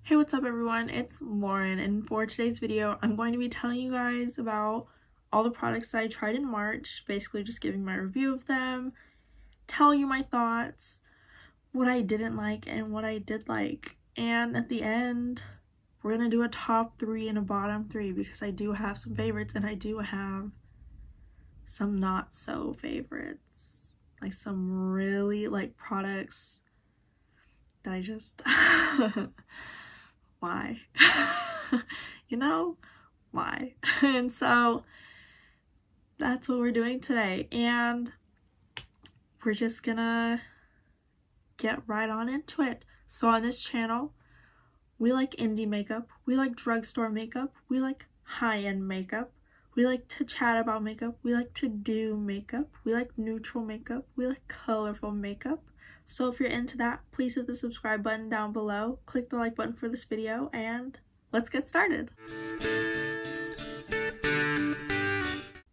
Hey, what's up everyone? It's Lauren, and for today's video, I'm going to be telling you guys about all the products that I tried in March, basically just giving my review of them, telling you my thoughts, what I didn't like and what I did like. And at the end, we're gonna do a top 3 and a bottom 3 because I do have some favorites and I do have some not so favorites. Like some really products that I just why? You know, why? And so that's what we're doing today, and we're just gonna get right on into it. So on this channel, we like indie makeup, we like drugstore makeup, we like high-end makeup, we like to chat about makeup, we like to do makeup, we like neutral makeup, we like colorful makeup. So if you're into that, please hit the subscribe button down below, click the like button for this video, and let's get started.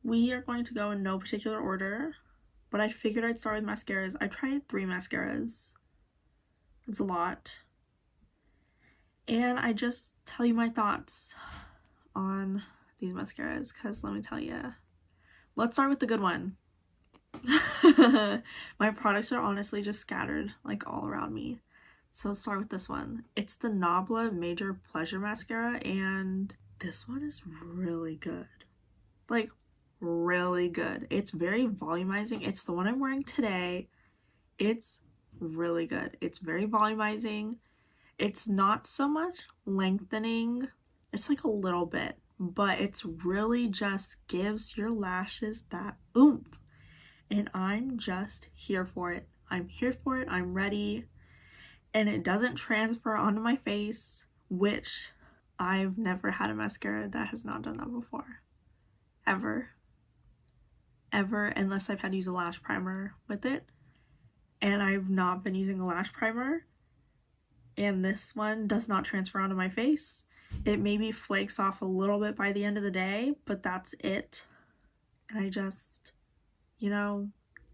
We are going to go in no particular order, but I figured I'd start with mascaras. I tried 3 mascaras. It's a lot. And I just tell you my thoughts on these mascaras, because let me tell you. Let's start with the good one. My products are honestly just scattered all around me. So let's start with this one. It's the Nabla Major Pleasure Mascara, and this one is really good. Really good. It's very volumizing. It's the one I'm wearing today. It's really good. It's very volumizing. It's not so much lengthening. It's a little bit, but it's really just gives your lashes that oomph. And I'm just here for it. I'm here for it. I'm ready. And it doesn't transfer onto my face, which I've never had a mascara that has not done that before. Ever, unless I've had to use a lash primer with it. And I've not been using a lash primer. And this one does not transfer onto my face. It maybe flakes off a little bit by the end of the day, but that's it. And I just,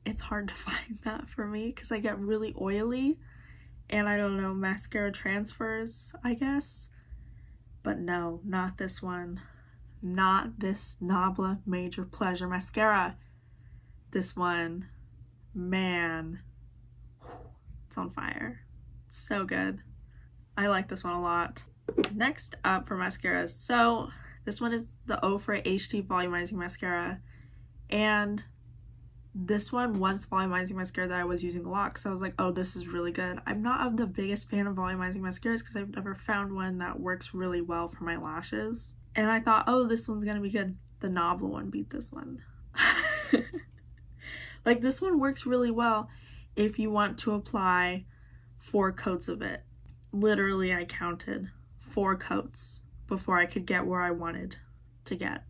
it's hard to find that for me because I get really oily and I don't know, mascara transfers, I guess. But no, not this one. Not this Nabla Major Pleasure Mascara. This one, man, it's on fire. It's so good. I like this one a lot. Next up for mascaras. So this one is the Ofra HD Volumizing Mascara. And this one was the volumizing mascara that I was using a lot because I was like, oh, this is really good. I'm not the biggest fan of volumizing mascaras because I've never found one that works really well for my lashes. And I thought, oh, this one's gonna be good. The Nabla one beat this one. This one works really well if you want to apply 4 coats of it. Literally, I counted 4 coats before I could get where I wanted to get.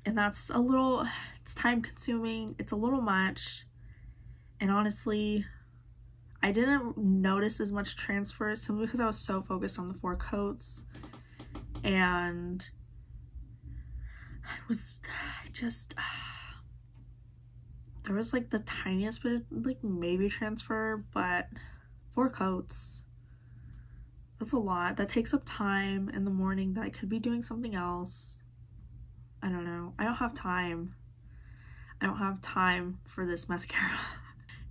And that's it's time consuming, it's a little much, and honestly, I didn't notice as much transfer simply because I was so focused on the 4 coats, and there was the tiniest bit of maybe transfer, but 4 coats, that's a lot. That takes up time in the morning that I could be doing something else. I don't know. I don't have time. I don't have time for this mascara.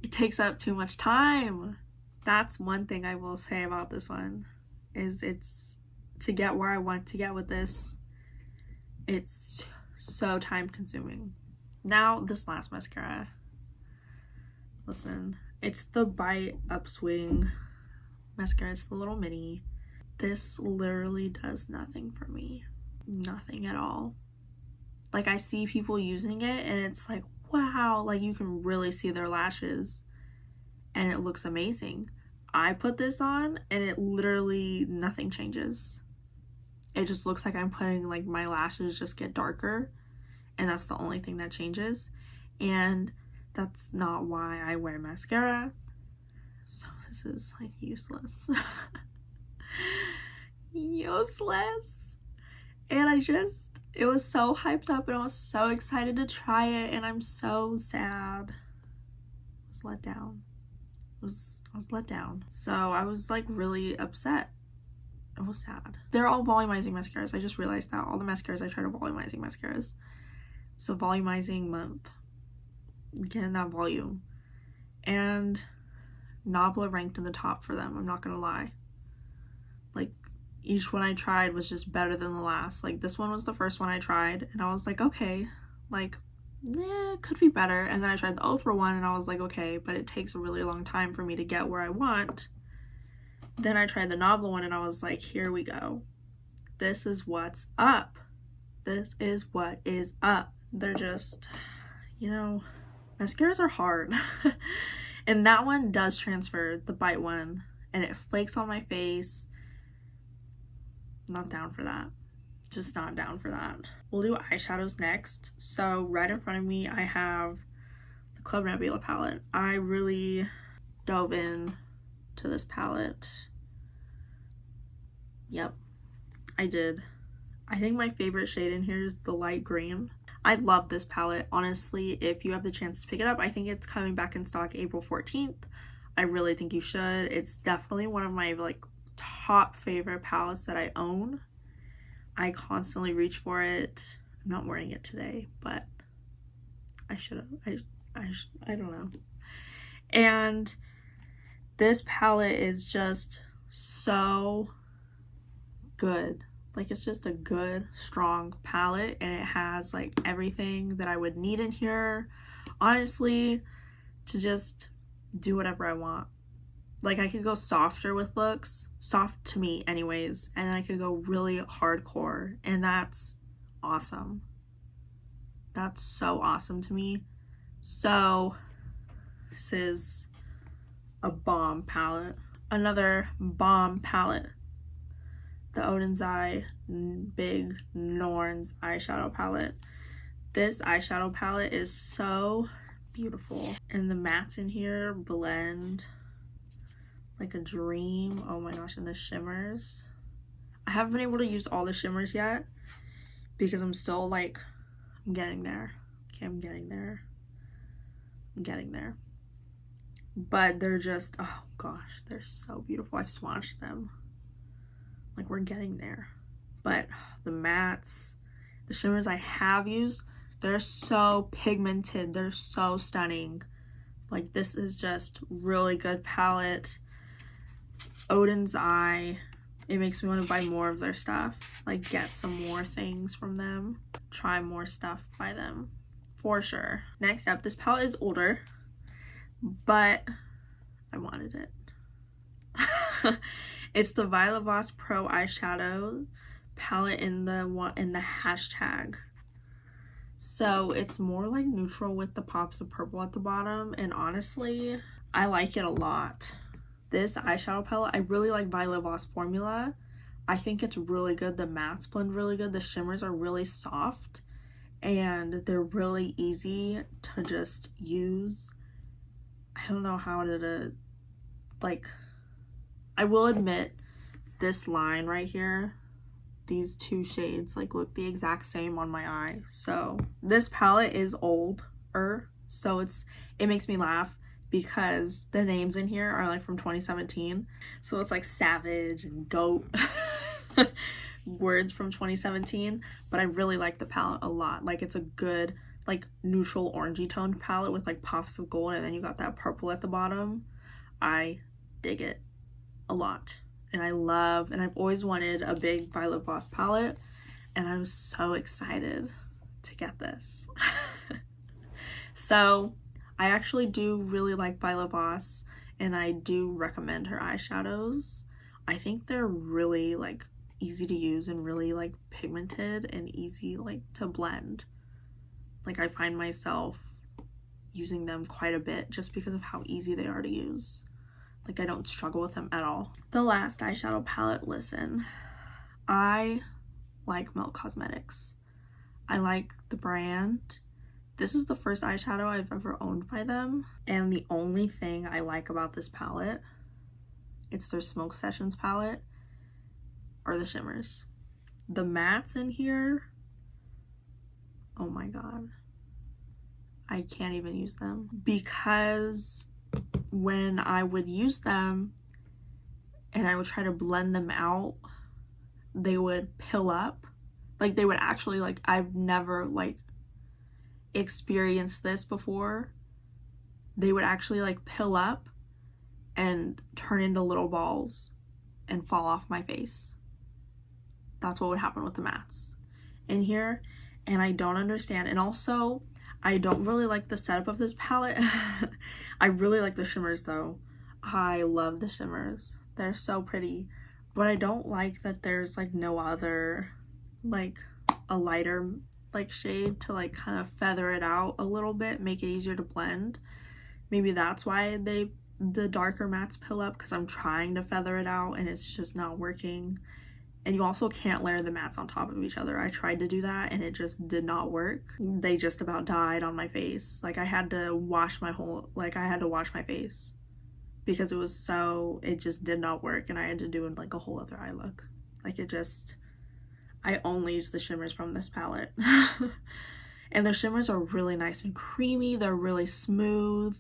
It takes up too much time. That's one thing I will say about this one, is it's to get where I want to get with this. It's so time consuming. Now, this last mascara. Listen, it's the Bite Upswing mascara. It's the little mini. This literally does nothing for me. Nothing at all. I see people using it and it's wow, you can really see their lashes and it looks amazing. I put this on and it literally, nothing changes. It just looks like I'm putting my lashes just get darker, and that's the only thing that changes. And that's not why I wear mascara. So this is useless. Useless. And it was so hyped up and I was so excited to try it, and I'm so sad. I was let down. I was let down. So I was like really upset. I was sad. They're all volumizing mascaras. I just realized that all the mascaras I tried are volumizing mascaras. So volumizing month. Getting that volume. And Nabla ranked in the top for them. I'm not gonna lie. Like, each one I tried was just better than the last. Like, this one was the first one I tried, and I was like, okay, like, it could be better. And then I tried the 0 for 1, and I was like, okay, but it takes a really long time for me to get where I want. Then I tried the Nabla one, and I was like, here we go. This is what's up. This is what is up. They're just, you know, mascaras are hard. And that one does transfer, the Bite one, and it flakes on my face. Not down for that. Just not down for that. We'll do eyeshadows next. So right in front of me, I have the Club Nebula palette. I really dove in to this palette. Yep, I did. I think my favorite shade in here is the light green. I love this palette. Honestly, if you have the chance to pick it up, I think it's coming back in stock April 14th. I really think you should. It's definitely one of my like top favorite palettes that I own. I constantly reach for it. I'm not wearing it today, but I should have. I don't know. And this palette is just so good. Like, it's just a good, strong palette, and it has like everything that I would need in here, honestly, to just do whatever I want. Like, I could go softer with looks, soft to me anyways, and then I could go really hardcore, and that's awesome. That's so awesome to me. So this is a bomb palette. Another bomb palette. The Oden's Eye Big Norns eyeshadow palette. This eyeshadow palette is so beautiful, and the mattes in here blend like a dream. Oh my gosh, and the shimmers. I haven't been able to use all the shimmers yet because I'm still like, I'm getting there. Okay, I'm getting there. I'm getting there. But they're just, oh gosh, they're so beautiful. I've swatched them. Like, we're getting there. But the mattes, the shimmers I have used, they're so pigmented. They're so stunning. Like, this is just really good palette. Oden's Eye, it makes me want to buy more of their stuff. Like, get some more things from them. Try more stuff by them. For sure. Next up, this palette is older, but I wanted it. It's the Violet Voss Pro eyeshadow palette in the hashtag. So it's more like neutral with the pops of purple at the bottom, and honestly, I like it a lot. This eyeshadow palette, I really like Violet Voss formula. I think it's really good. The mattes blend really good. The shimmers are really soft, and they're really easy to just use. I don't know how to, like, I will admit, this line right here, these two shades, like, look the exact same on my eye. So this palette is older, so it makes me laugh because the names in here are like from 2017. So it's like Savage and Goat words from 2017. But I really like the palette a lot. Like, it's a good, like, neutral orangey toned palette with like pops of gold, and then you got that purple at the bottom. I dig it a lot, and I've always wanted a big Violet Voss palette, and I was so excited to get this. So I actually do really like Violet Voss, and I do recommend her eyeshadows. I think they're really like easy to use and really like pigmented and easy like to blend. Like, I find myself using them quite a bit just because of how easy they are to use. Like, I don't struggle with them at all. The last eyeshadow palette, listen, I like Melt Cosmetics. I like the brand. This is the first eyeshadow I've ever owned by them, and the only thing I like about this palette, it's their Smoke Sessions palette, are the shimmers. The mattes in here, oh my god, I can't even use them because when I would use them and I would try to blend them out, they would pill up. Like, they would actually, like, I've never, like, experienced this before. They would actually, like, pill up and turn into little balls and fall off my face. That's what would happen with the mattes in here, and I don't understand. And also, I don't really like the setup of this palette. I really like the shimmers though. I love the shimmers. They're so pretty. But I don't like that there's like no other, like a lighter like shade to like kind of feather it out a little bit, make it easier to blend. Maybe that's why the darker mattes pill up, because I'm trying to feather it out and it's just not working. And you also can't layer the mattes on top of each other. I tried to do that and it just did not work. They just about died on my face. Like, I had to wash my face because it just did not work, and I had to do like a whole other eye look. Like, I only use the shimmers from this palette. And the shimmers are really nice and creamy. They're really smooth.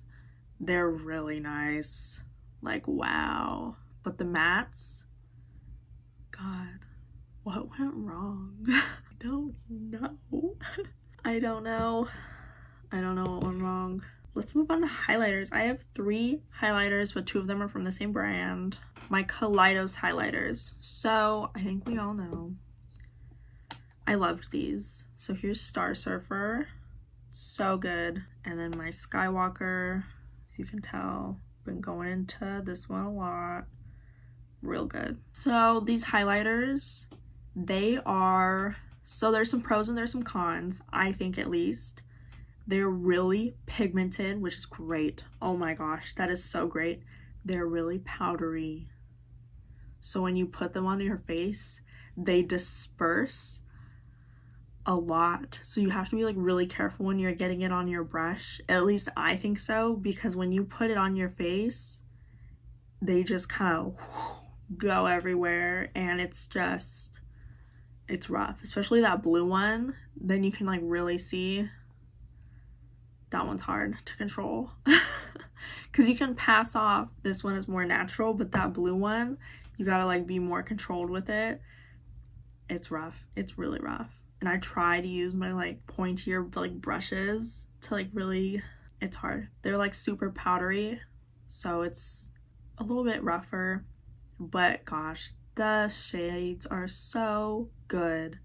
They're really nice. Like, wow. But the mattes, God, what went wrong? I don't know. I don't know what went wrong. Let's move on to highlighters. I have 3 highlighters, but 2 of them are from the same brand. My Kaleidos highlighters. So I think we all know I loved these. So here's Star Surfer. So good. And then my Skywalker. As you can tell, been going into this one a lot. Real good. So these highlighters, there's some pros and there's some cons, I think, at least. They're really pigmented, which is great. Oh my gosh, that is so great. They're really powdery, so when you put them on your face, they disperse a lot, so you have to be like really careful when you're getting it on your brush. At least I think so, because when you put it on your face, they just kind of go everywhere, and it's rough, especially that blue one. Then you can like really see that one's hard to control because you can pass off this one is more natural, but that blue one, you gotta like be more controlled with it. It's rough. It's really rough. And I try to use my like pointier like brushes to like really, it's hard. They're like super powdery, so it's a little bit rougher, but gosh, the shades are so good.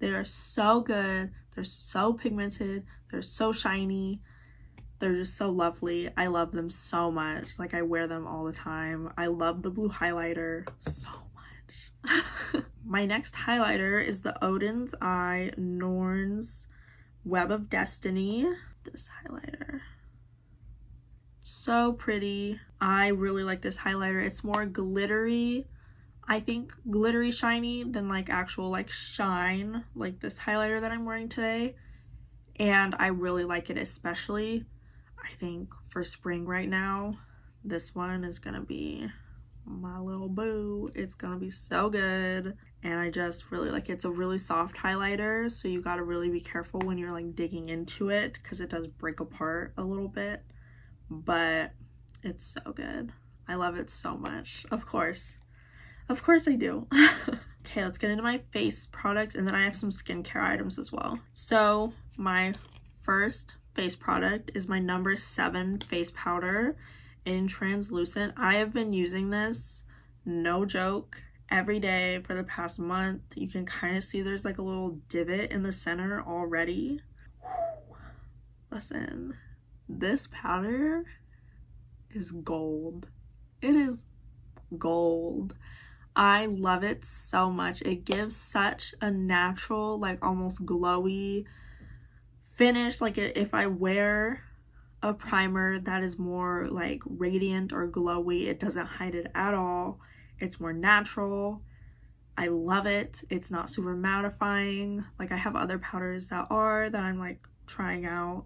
They are so good. They're so pigmented. They're so shiny. They're just so lovely. I love them so much. Like, I wear them all the time. I love the blue highlighter so much. My next highlighter is the Odin's Eye Norns Web of Destiny. This highlighter, so pretty. I really like this highlighter. It's more glittery, I think, glittery shiny than like actual like shine, like this highlighter that I'm wearing today. And I really like it, especially I think for spring right now. This one is gonna be my little boo. It's gonna be so good, and I just really like it. It's a really soft highlighter, so you gotta really be careful when you're like digging into it, because it does break apart a little bit, but it's so good. I love it so much. Of course I do. Okay, let's get into my face products, and then I have some skincare items as well. So my first face product is my number 7 face powder in translucent. I have been using this, no joke, every day for the past month. You can kind of see there's like a little divot in the center already. Whew. Listen, this powder is gold. It is gold. I love it so much. It gives such a natural, like almost glowy finish. Like, if I wear a primer that is more like radiant or glowy, it doesn't hide it at all. It's more natural. I love it. It's not super mattifying. Like, I have other powders that I'm like trying out,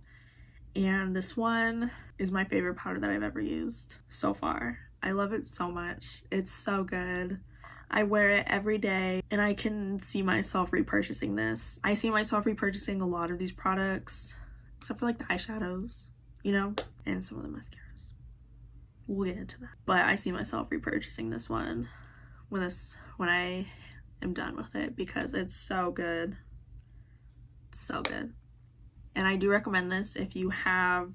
and this one is my favorite powder that I've ever used so far. I love it so much. It's so good. I wear it every day, and I can see myself repurchasing this. I see myself repurchasing a lot of these products, except for like the eyeshadows, you know, and some of the mascaras. we'll get into that. But I see myself repurchasing this one when I am done with it, because it's so good. So good. And I do recommend this if you have,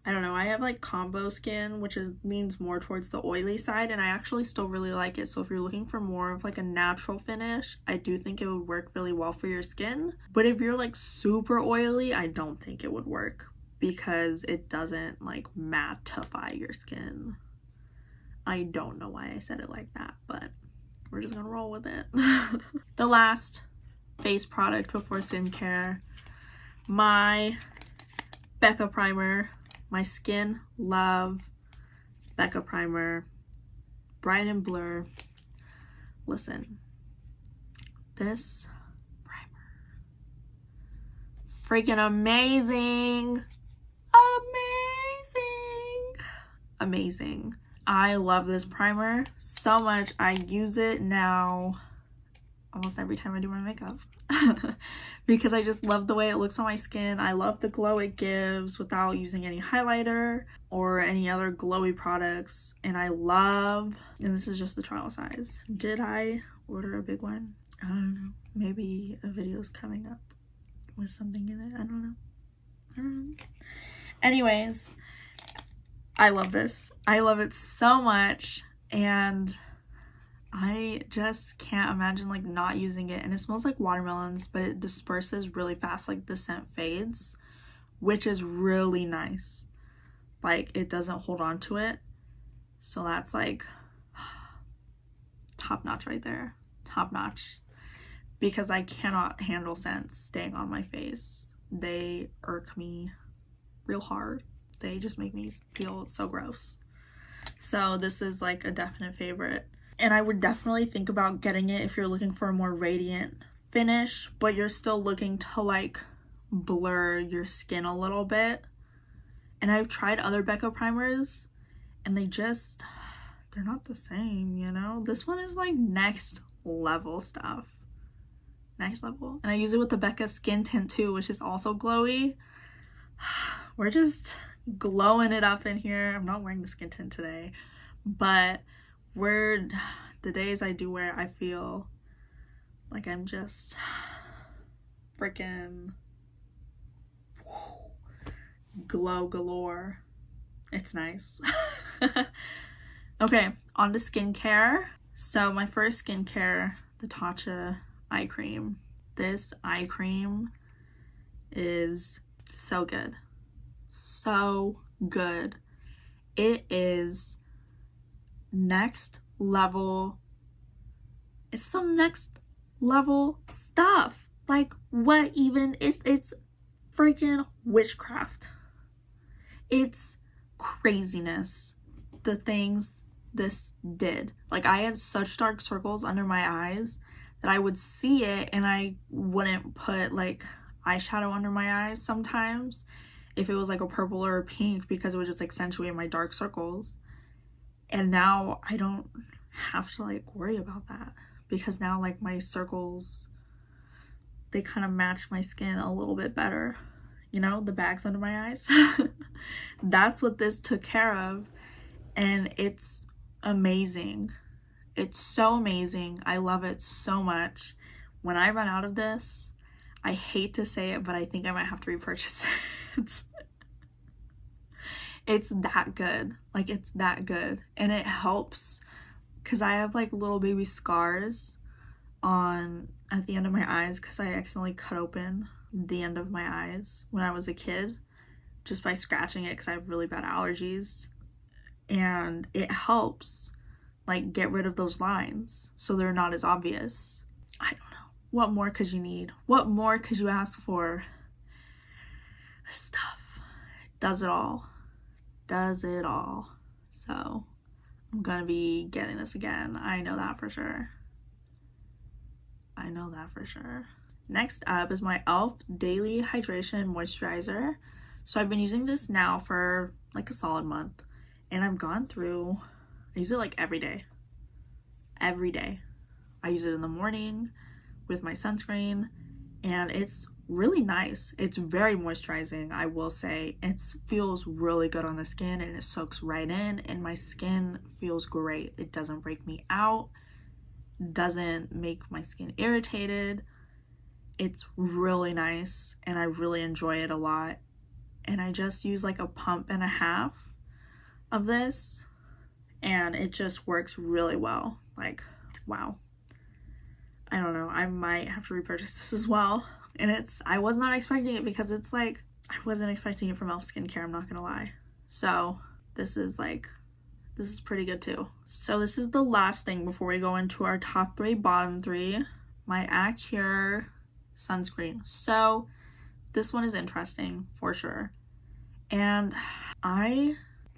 I don't know, I have like combo skin, which leans more towards the oily side, and I actually still really like it. So if you're looking for more of like a natural finish, I do think it would work really well for your skin. But if you're like super oily, I don't think it would work, because it doesn't like mattify your skin. I don't know why I said it like that, but we're just gonna roll with it. The last face product before skincare, my Becca primer, my Skin Love Becca primer, Bright and Blur. Listen, this primer, freaking amazing. Amazing. I love this primer so much. I use it now almost every time I do my makeup because I just love the way it looks on my skin. I love the glow it gives without using any highlighter or any other glowy products. And this is just the trial size. Did I order a big one? I don't know. Maybe a video's coming up with something in it. I don't know. Anyways, I love this. I love it so much, and I just can't imagine like not using it. And it smells like watermelons, but it disperses really fast, like the scent fades, which is really nice. Like it doesn't hold on to it. So that's like top notch right there. Top notch. Because I cannot handle scents staying on my face. They irk me real hard. They just make me feel so gross. So this is like a definite favorite. And I would definitely think about getting it if you're looking for a more radiant finish, but you're still looking to like blur your skin a little bit. And I've tried other Becca primers and they're not the same, you know? This one is like next level stuff. Next level. And I use it with the Becca Skin Tint too, which is also glowy. We're just glowing it up in here. I'm not wearing the skin tint today, but the days I do wear it, I feel like I'm just freaking glow galore. It's nice. Okay, on to skincare. So my first skincare, the Tatcha eye cream. This eye cream is so good. So good. It is next level. It's some next level stuff. Like what even it's freaking witchcraft. It's craziness, the things this did. Like I had such dark circles under my eyes that I would see it and I wouldn't put like eyeshadow under my eyes sometimes if it was like a purple or a pink, because it would just accentuate my dark circles. And now I don't have to like worry about that, because now like my circles, they kind of match my skin a little bit better, you know, the bags under my eyes. That's what this took care of, and it's amazing. It's so amazing. I love it so much. When I run out of this, I hate to say it, but I think I might have to repurchase it. It's that good. Like, it's that good. And it helps because I have like little baby scars at the end of my eyes because I accidentally cut open the end of my eyes when I was a kid just by scratching it because I have really bad allergies. And it helps like get rid of those lines so they're not as obvious. I don't know. What more could you need? What more could you ask for? This stuff does it all. Does it all. So I'm gonna be getting this again. I know that for sure. I know that for sure. Next up is my e.l.f. Daily Hydration Moisturizer. So I've been using this now for like a solid month. And I've gone through, I use it like every day. Every day. I use it in the morning with my sunscreen. And it's really nice. It's very moisturizing, I will say. It feels really good on the skin and it soaks right in, and my skin feels great. It doesn't break me out, doesn't make my skin irritated. It's really nice and I really enjoy it a lot. And I just use like a pump and a half of this and it just works really well. Like, wow. I don't know, I might have to repurchase this as well. And I was not expecting it because it's like, I wasn't expecting it from e.l.f. Skincare, I'm not gonna lie. So this is pretty good too. So this is the last thing before we go into our top 3, bottom 3. My Acure sunscreen. So this one is interesting for sure. And I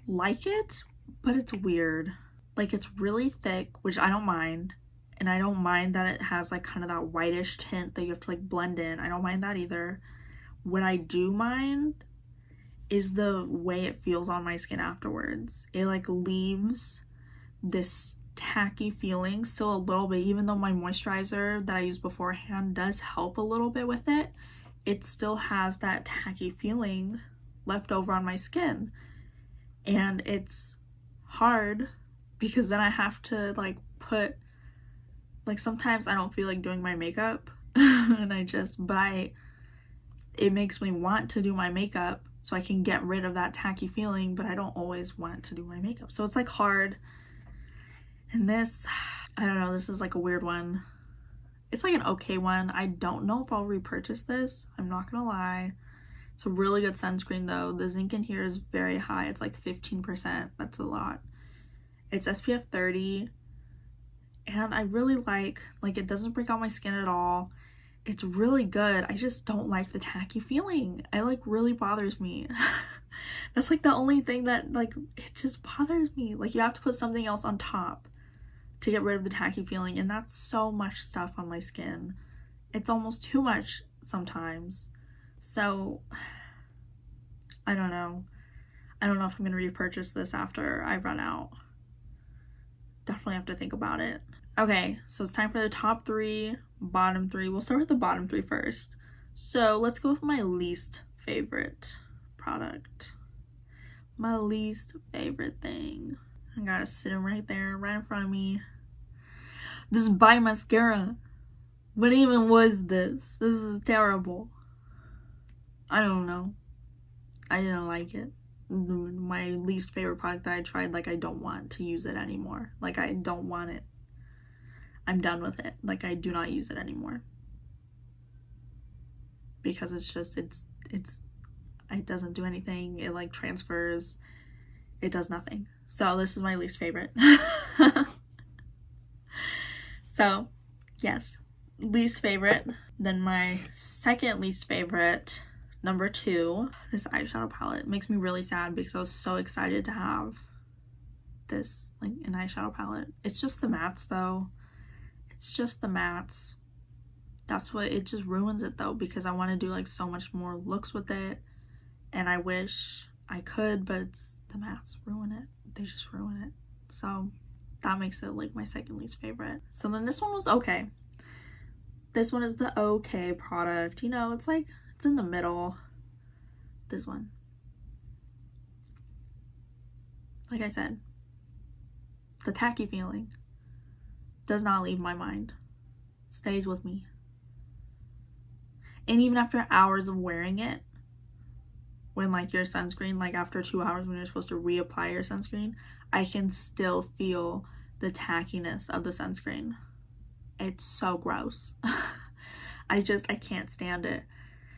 like it, but it's weird. Like, it's really thick, which I don't mind. And I don't mind that it has like kind of that whitish tint that you have to like blend in. I don't mind that either. What I do mind is the way it feels on my skin afterwards. It like leaves this tacky feeling still a little bit, even though my moisturizer that I used beforehand does help a little bit with it. It still has that tacky feeling left over on my skin. And it's hard because then I have to like put, like sometimes I don't feel like doing my makeup and it makes me want to do my makeup so I can get rid of that tacky feeling, but I don't always want to do my makeup. So it's like hard. And this, I don't know, this is like a weird one. It's like an okay one. I don't know if I'll repurchase this. I'm not gonna lie. It's a really good sunscreen though. The zinc in here is very high. It's like 15%. That's a lot. It's SPF 30. And I really like it doesn't break out my skin at all. It's really good. I just don't like the tacky feeling. It like really bothers me. That's like the only thing that like, it just bothers me. Like you have to put something else on top to get rid of the tacky feeling, and that's so much stuff on my skin. It's almost too much sometimes. So I don't know. I don't know if I'm gonna repurchase this after I run out. Definitely have to think about it. Okay, so it's time for the top 3, bottom 3. We'll start with the bottom 3 first. So let's go with my least favorite product. My least favorite thing. I got it sitting right there, right in front of me. This is By Mascara. What even was this? This is terrible. I don't know. I didn't like it. My least favorite product that I tried, like I don't want to use it anymore. Like I don't want it. I'm done with it. Like I do not use it anymore. Because it's just, it doesn't do anything. It like transfers. It does nothing. So this is my least favorite. So yes, least favorite. Then my second least favorite, number 2, this eyeshadow palette. Makes me really sad because I was so excited to have this, like an eyeshadow palette. It's just the mattes though. It's just the mattes. That's what, it just ruins it though, because I want to do like so much more looks with it. And I wish I could, but the mattes ruin it. They just ruin it. So that makes it like my second least favorite. So then this one was okay. This one is the okay product. You know, it's like, it's in the middle. This one. Like I said, the tacky feeling does not leave my mind. Stays with me. And even after hours of wearing it, when like your sunscreen, like after 2 hours when you're supposed to reapply your sunscreen, I can still feel the tackiness of the sunscreen. It's so gross. I can't stand it.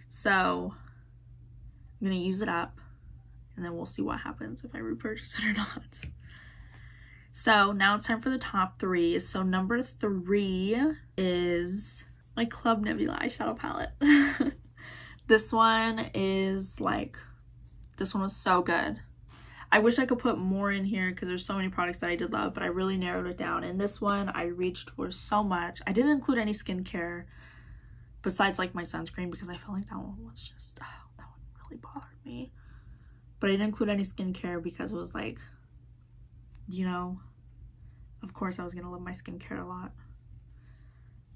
So I'm gonna use it up and then we'll see what happens if I repurchase it or not. So now it's time for the top 3. So number 3 is my Club Nebula eyeshadow palette. This one is like, this one was so good. I wish I could put more in here because there's so many products that I did love, but I really narrowed it down. And this one I reached for so much. I didn't include any skincare besides like my sunscreen because I felt like that one was just, that one really bothered me. But I didn't include any skincare because it was like, you know, of course I was gonna love my skincare a lot.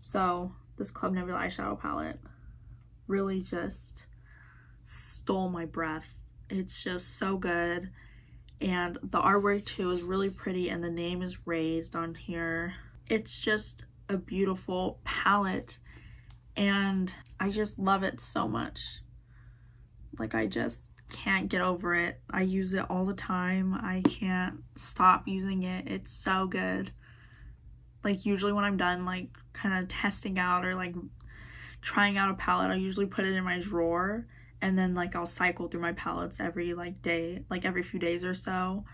So this Club Nebula eyeshadow palette, really just stole my breath. It's just so good. And the artwork too is really pretty, and the name is raised on here. It's just a beautiful palette, and I just love it so much. Like, I just can't get over it. I use it all the time. I can't stop using it. It's so good. Like, usually when I'm done like kind of testing out or like trying out a palette, I usually put it in my drawer, and then like I'll cycle through my palettes every like day, like every few days or so,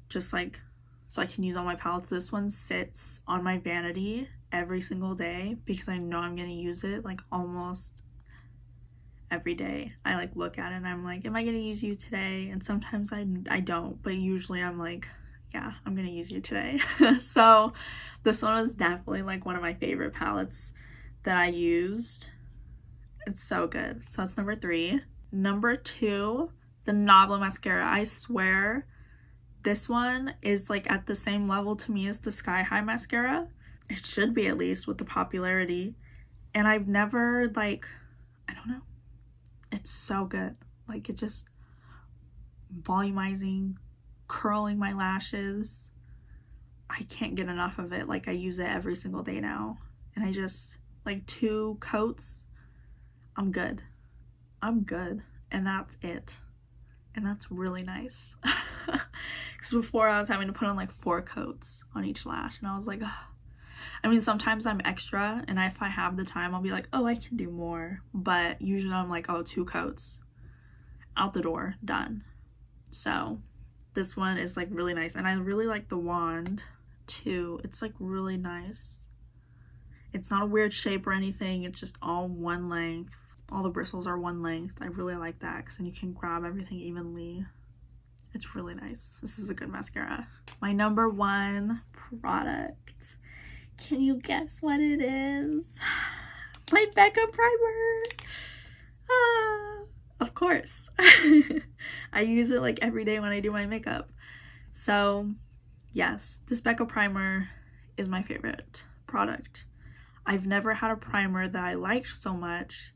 just like so I can use all my palettes. This one sits on my vanity every single day because I know I'm gonna use it like almost every day. I like look at it and I'm like, am I gonna use you today? And sometimes I don't, but usually I'm like, yeah, I'm gonna use you today. So this one was definitely like one of my favorite palettes that I used. It's so good. So that's number 3. Number 2, the Nabla mascara. I swear this one is like at the same level to me as the Sky High mascara. It should be, at least, with the popularity. And I've never like, I don't know. It's so good. Like, it just volumizing, curling my lashes. I can't get enough of it. Like, I use it every single day now. And I just, like 2 coats, I'm good. I'm good. And that's it. And that's really nice. Because before I was having to put on like 4 coats on each lash. And I was like, ugh. I mean, sometimes I'm extra, and if I have the time, I'll be like, oh, I can do more. But usually I'm like, oh, 2 coats. Out the door. Done. So this one is like really nice. And I really like the wand too. It's like really nice. It's not a weird shape or anything. It's just all one length. All the bristles are one length. I really like that because then you can grab everything evenly. It's really nice. This is a good mascara. My number 1 product. Can you guess what it is? My Becca primer. Of course. I use it like every day when I do my makeup. So yes, this Becca primer is my favorite product. I've never had a primer that I liked so much.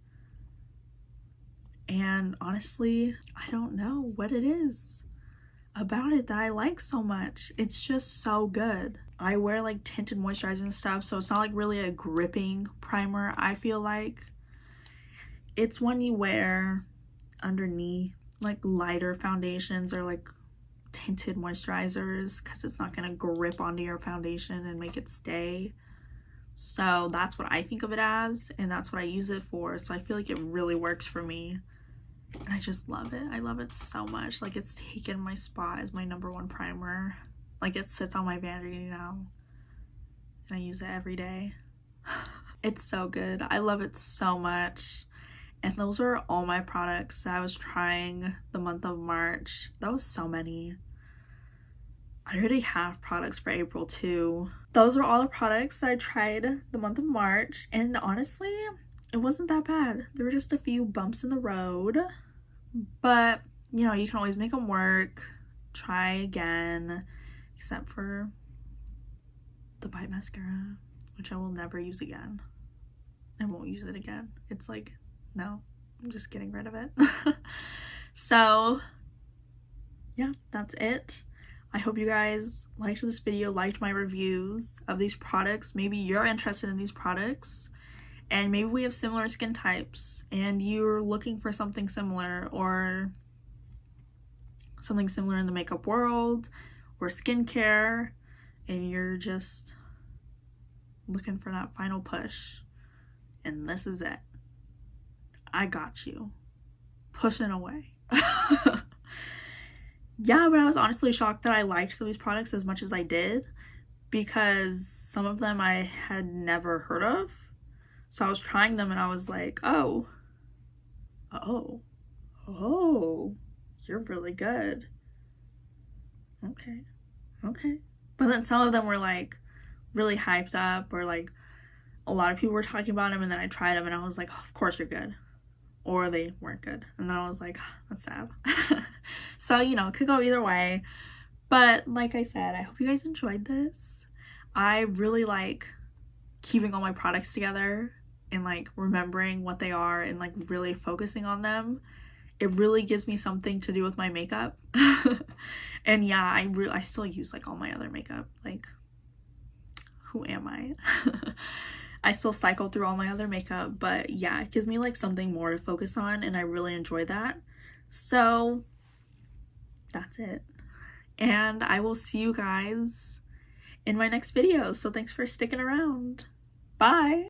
And honestly, I don't know what it is about it that I like so much. It's just so good. I wear like tinted moisturizer and stuff, so it's not like really a gripping primer. I feel like it's one you wear underneath like lighter foundations or like tinted moisturizers because it's not gonna grip onto your foundation and make it stay. So that's what I think of it as, and that's what I use it for. So I feel like it really works for me. And I just love it. I love it so much. Like, it's taken my spot as my number 1 primer. Like, it sits on my vanity now. And I use it every day. It's so good. I love it so much. And those are all my products that I was trying the month of March. That was so many. I already have products for April too. Those are all the products that I tried the month of March. And honestly, it wasn't that bad. There were just a few bumps in the road. But, you know, you can always make them work. Try again. Except for the Bite Mascara, which I will never use again. I won't use it again. It's like, no, I'm just getting rid of it. So, yeah, that's it. I hope you guys liked this video, liked my reviews of these products. Maybe you're interested in these products. And maybe we have similar skin types and you're looking for something similar, or something similar in the makeup world or skincare, and you're just looking for that final push. And this is it. I got you. Pushing away. Yeah, but I was honestly shocked that I liked some of these products as much as I did, because some of them I had never heard of. So I was trying them and I was like, oh, you're really good. Okay. But then some of them were like really hyped up, or like a lot of people were talking about them, and then I tried them and I was like, oh, of course you're good. Or they weren't good. And then I was like, oh, that's sad. So, you know, it could go either way. But like I said, I hope you guys enjoyed this. I really like keeping all my products together. and like remembering what they are and like really focusing on them, it really gives me something to do with my makeup. And yeah, I still use like all my other makeup. Like, who am I? I still cycle through all my other makeup, but yeah, it gives me like something more to focus on, and I really enjoy that. So that's it. And I will see you guys in my next video. So thanks for sticking around. Bye.